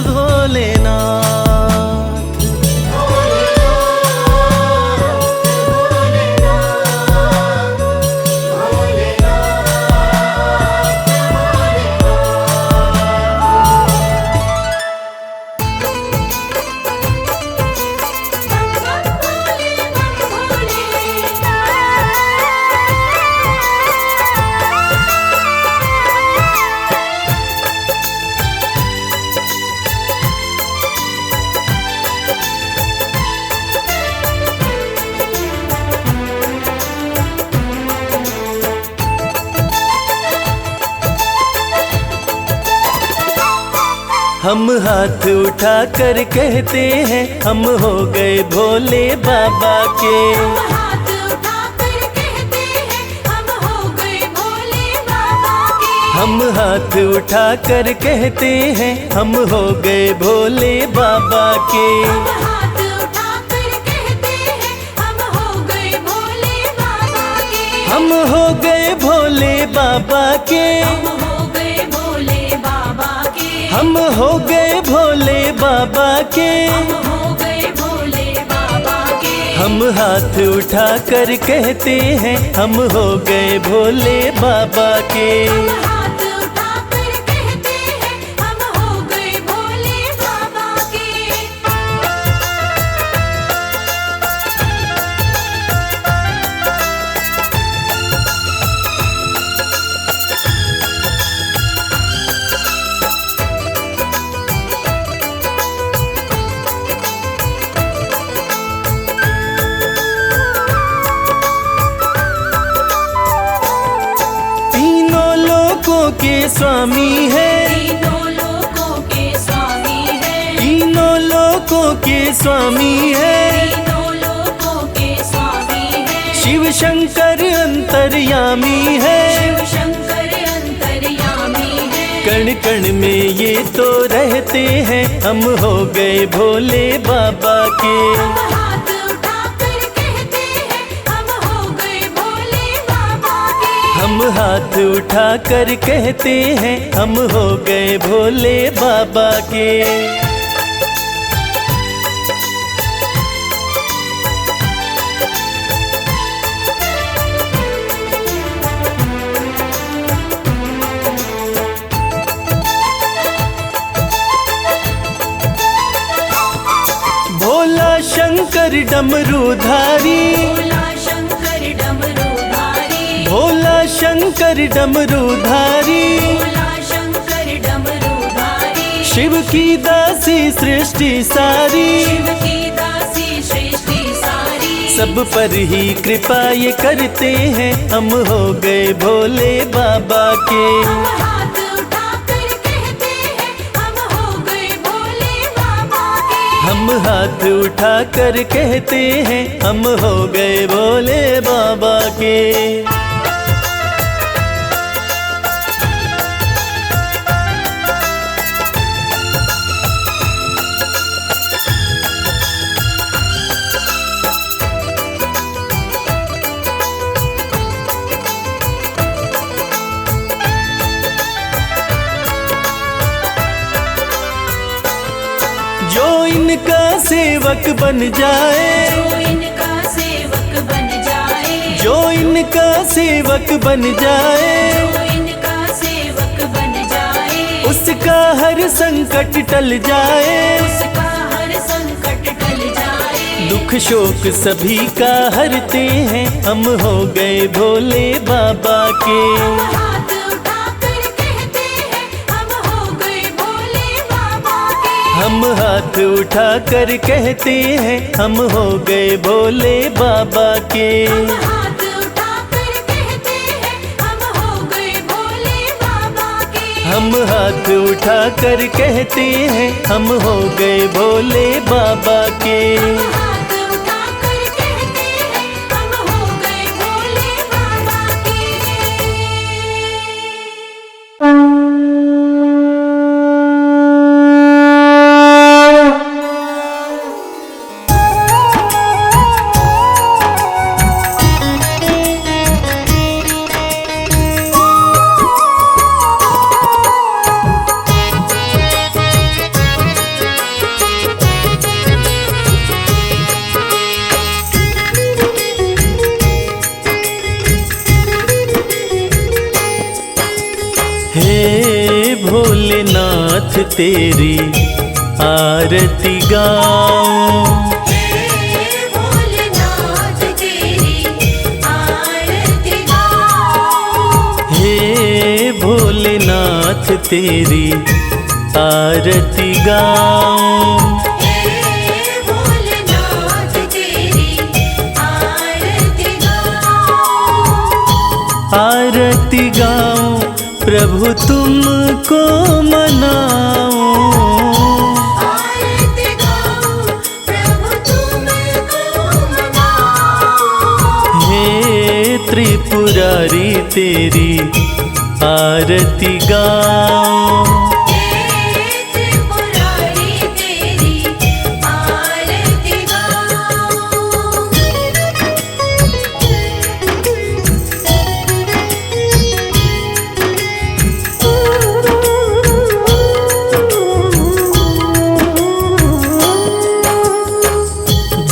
भोलेनाथ हम हाथ उठा कर कहते हैं हम हो गए भोले बाबा के। हाथ उठाकर कहते हैं हम हो गए भोले बाबा के। हम हाथ उठा कर कहते हैं हम हो गए भोले बाबा के। हाथ उठाकर कहते हैं हम हो गए भोले बाबा के। हम हो गए भोले बाबा के। हम हो गए भोले बाबा के। हम हो गए भोले बाबा के। हम हो गए भोले बाबा के। हम हाथ उठा कर कहते हैं हम हो गए भोले बाबा के। हम हाथ उठाकर कहते हैं हम हो गए भोले बाबा के। तीनों लोकों के स्वामी है। तीनों लोकों के स्वामी है। तीनों लोकों के स्वामी है। तीनों लोकों के स्वामी है। शिव शंकर अंतर्यामी है। शिव शंकर अंतर्यामी है। कण कण में ये तो रहते हैं हम हो गए भोले बाबा के। हम हाथ उठाकर कहते हैं हम हो गए भोले बाबा के। हम हाथ उठा कर कहते हैं हम हो गए भोले बाबा के। भोला शंकर डमरूधारी। भोला शंकर डमरूधारी। भोला शंकर डमरूधारी। भोला शंकर डमरूधारी। शिव की दासी सृष्टि सारी। शिव की दासी सृष्टि सारी। सब पर ही कृपा ये करते हैं हम हो गए भोले बाबा के। हम हाथ उठाकर कहते हैं हम हो गए भोले बाबा के। हम हाथ उठा कर कहते हैं हम हो गए भोले बाबा के। जो इनका सेवक बन जाए। जो इनका सेवक बन जाए। जो इनका सेवक बन जाए। जो इनका सेवक बन जाए। उसका हर संकट टल जाए। उसका हर संकट टल जाए। दुख शोक सभी का हरते हैं हम हो गए भोले बाबा के। हम हाथ उठाकर कहते हैं हम हो गए भोले बाबा के। हम हाथ उठा कर कहते हैं हम हो गए भोले बाबा के। हम हाथ उठाकर कहते हैं हम हाथ उठा कर कहते हैं हम हो गए भोले बाबा के। हाथ उठाकर कहते हैं हम हो गए भोले बाबा के। हे भोलेनाथ तेरी आरती गाऊं, हे भोलेनाथ तेरी आरती गाऊं। हे भोलेनाथ तेरी आरती गाऊं। हे भोलेनाथ तेरी आरती गाऊं। आरती गाऊं प्रभु तुमको मनाऊं। आरती गाऊं प्रभु तुमको मनाऊं। हे त्रिपुरारी तेरी आरती गाऊं। हे त्रिपुरारी तेरी आरती गाऊं।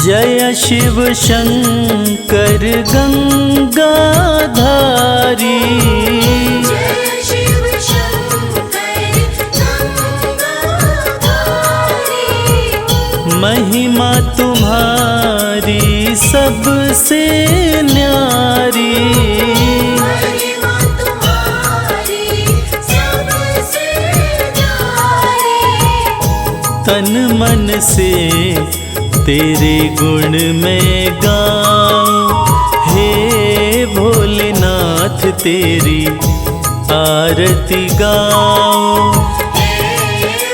जय शिव शंकर गंगाधारी, जय शिव शंकर गंगाधारी। महिमा तुम्हारी सबसे न्यारी। महिमा तुम्हारी सबसे न्यारी। तन मन से तेरे गुण में गाऊं। हे भोलेनाथ तेरी आरती गाऊं। हे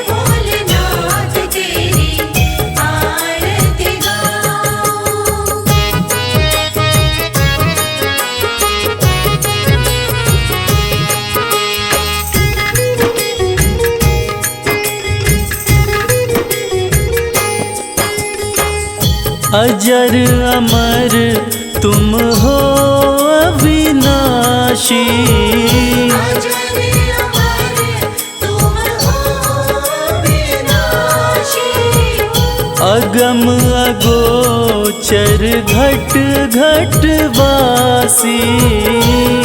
भोलेनाथ तेरी आरती गाऊं। अजर अमर तुम हो अविनाशी। अजर अमर तुम हो विनाशी। अगम अगोचर घट घट वासी।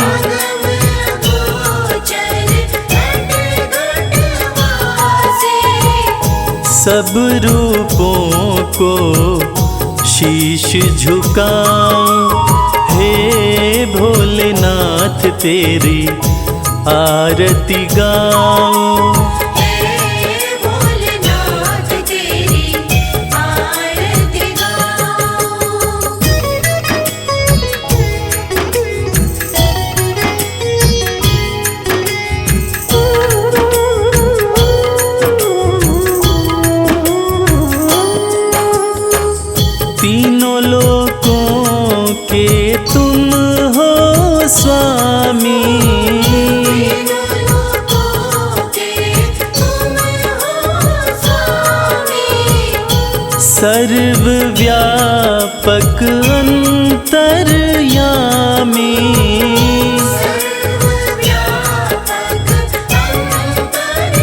अगम अगोचर घट घट वासी। सब रूपों को शीश झुकाऊं। हे भोलेनाथ तेरी आरती गाऊं। हे भोलेनाथ तेरी आरती गाऊं। तीनों लोकों के तुम हो स्वामी। तीनों लोकों के तुम हो स्वामी। सर्वव्यापक अंतर्यामी। सर्वव्यापक अंतर्यामी।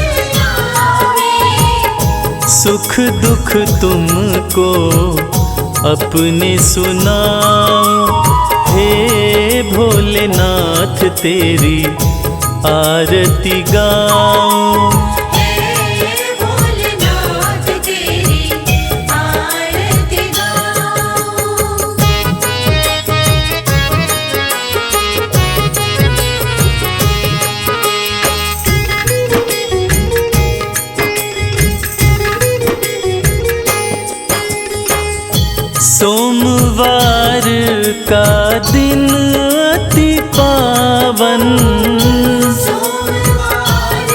सुख दुख तुमको अपने सुनाऊं। हे भोलेनाथ तेरी आरती गाऊं। हे भोलेनाथ तेरी आरती गाऊं। सोमवार का दिन अति पावन। सोमवार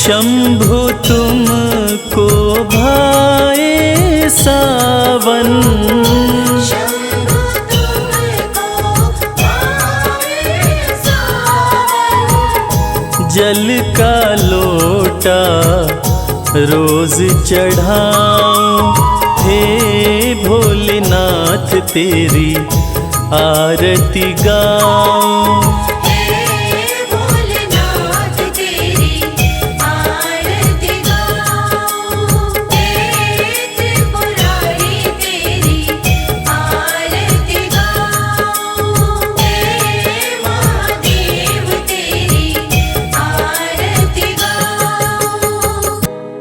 शंभु तुमको भाए सावन, शंभु तुमको भाए सावन। जल का लोटा रोज चढ़ाऊं, हे भोलेनाथ तेरी आरती गाऊं।